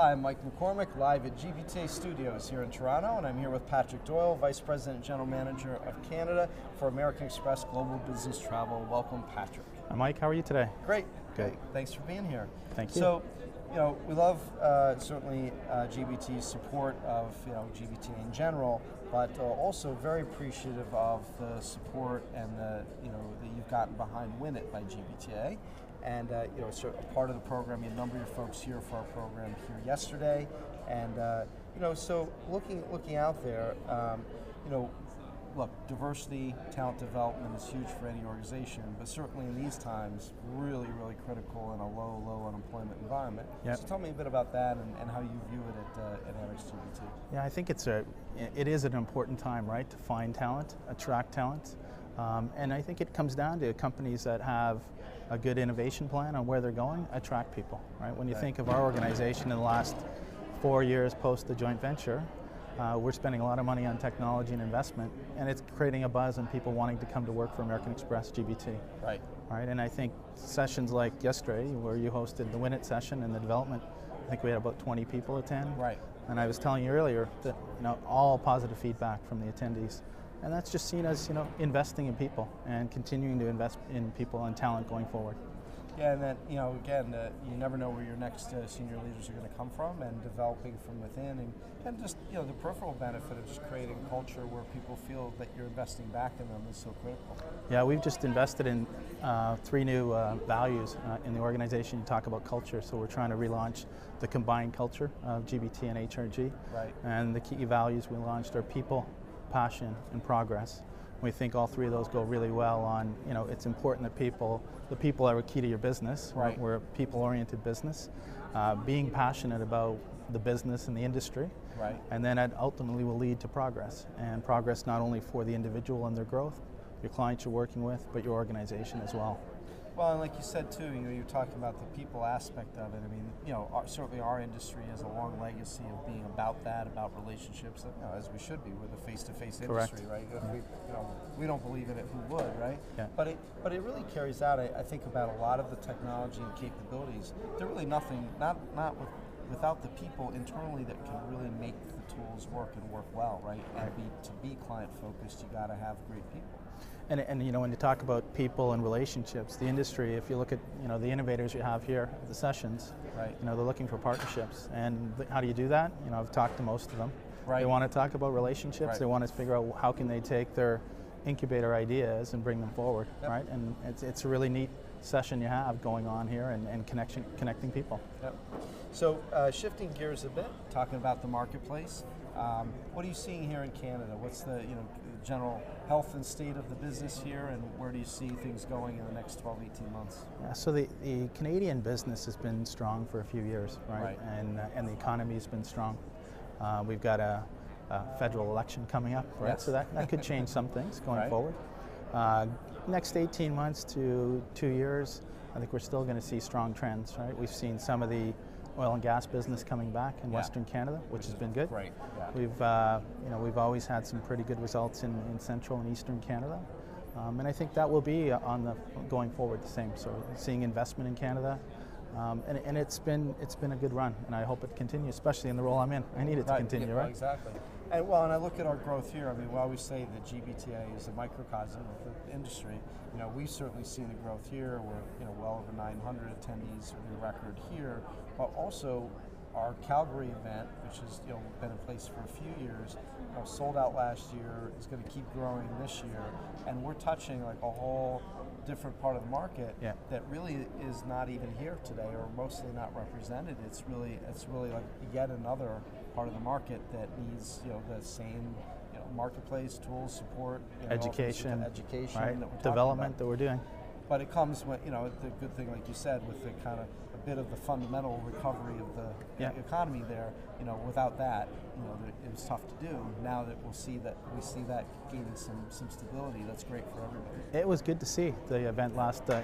Hi, I'm Mike McCormick, live at GBTA Studios here in Toronto, and I'm here with Patrick Doyle, Vice President and General Manager of Canada for American Express Global Business Travel. Welcome, Patrick. Hi, Mike. How are you today? Great. Good. Thanks for being here. Thank you. So, we love certainly GBT's support of GBTA in general, but also very appreciative of the support and that you've gotten behind Win It by GBTA. And so a part of the program, you had a number of your folks here for our program here yesterday, and so looking out there, look, diversity, talent development is huge for any organization, but certainly in these times, really, really critical in a low unemployment environment. Yep. So tell me a bit about that and how you view it at Amex GBT. Yeah, I think it is an important time, right, to find talent, attract talent, and I think it comes down to companies that have a good innovation plan on where they're going, attract people, right? When you think of our organization in the last 4 years post the joint venture, we're spending a lot of money on technology and investment, and it's creating a buzz and people wanting to come to work for American Express GBT. Right. Right, and I think sessions like yesterday, where you hosted the Win It session and the development, I think we had about 20 people attend. Right. And I was telling you earlier that all positive feedback from the attendees. And that's just seen as investing in people and continuing to invest in people and talent going forward. Yeah, and then again, you never know where your next senior leaders are going to come from, and developing from within, and just the peripheral benefit of just creating a culture where people feel that you're investing back in them is so critical. Yeah, we've just invested in 3 new values in the organization. You talk about culture, so we're trying to relaunch the combined culture of GBT and HRG. Right. And the key values we launched are people, passion, and progress. We think all 3 of those go really well on, it's important that the people are key to your business. Right. We're a people-oriented business. Being passionate about the business and the industry. Right. And then that ultimately will lead to progress. And progress not only for the individual and their growth, your clients you're working with, but your organization as well. Well, and like you said too, you're talking about the people aspect of it. I mean, certainly our industry has a long legacy of being about that, about relationships, as we should be. We're the face-to-face industry, right? If we don't believe in it, who would, right? Yeah. But it really carries out. I think about a lot of the technology and capabilities. They're really nothing, without the people internally that can really make the tools work and work well, right? And to be client-focused, you got to have great people. And when you talk about people and relationships, the industry, if you look at the innovators you have here at the sessions, right. They're looking for partnerships. And how do you do that? I've talked to most of them. Right. They want to talk about relationships. Right. They want to figure out how can they take their incubator ideas and bring them forward, yep. Right? And it's a really neat session you have going on here and connecting people. Yep. So shifting gears a bit, talking about the marketplace. What are you seeing here in Canada? What's the general health and state of the business here, and where do you see things going in the next 12, 18 months? Yeah, so the Canadian business has been strong for a few years, right? Right. And the economy has been strong. We've got a federal election coming up, right? Yes. So that could change some things going right. forward. Next 18 months to 2 years, I think we're still going to see strong trends, right? We've seen some of the oil and gas business coming back in Western Canada, which has been good. Great. Yeah. We've always had some pretty good results in Central and Eastern Canada, and I think that will be going forward the same. So seeing investment in Canada, and it's been a good run, and I hope it continues, especially in the role I'm in. I need it to continue, yeah, right? Exactly. And I look at our growth here. I mean, we always say that GBTA is a microcosm of the industry. We've certainly seen the growth here. We're well over 900 attendees with a record here, but also our Calgary event, which has been in place for a few years, sold out last year, is going to keep growing this year, and we're touching like a whole different part of the market that really is not even here today, or mostly not represented. It's really like yet another part of the market that needs the same marketplace tools, support, education, right. Development that we're doing. But it comes with the good thing, like you said, with the kind of a bit of the fundamental recovery of the economy there. Without that, it was tough to do. Now that we see that gaining some stability, that's great for everybody. It was good to see the event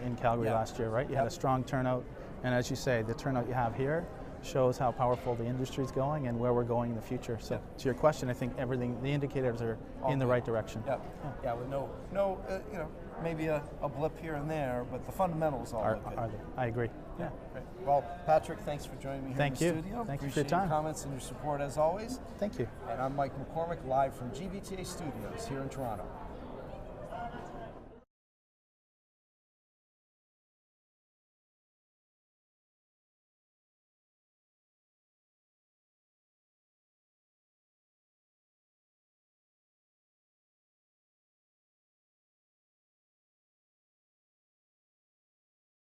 in Calgary last year, right? You had a strong turnout, and as you say, the turnout you have here shows how powerful the industry is going and where we're going in the future. So to your question, I think everything, the indicators are in the right direction. Yeah, with no you know, maybe a blip here and there, but the fundamentals all look good. I agree. Yeah. Great. Well, Patrick, thanks for joining me here in the studio. Thank you for Appreciate your time. Your comments and your support as always. Thank you. And I'm Mike McCormick, live from GBTA Studios here in Toronto.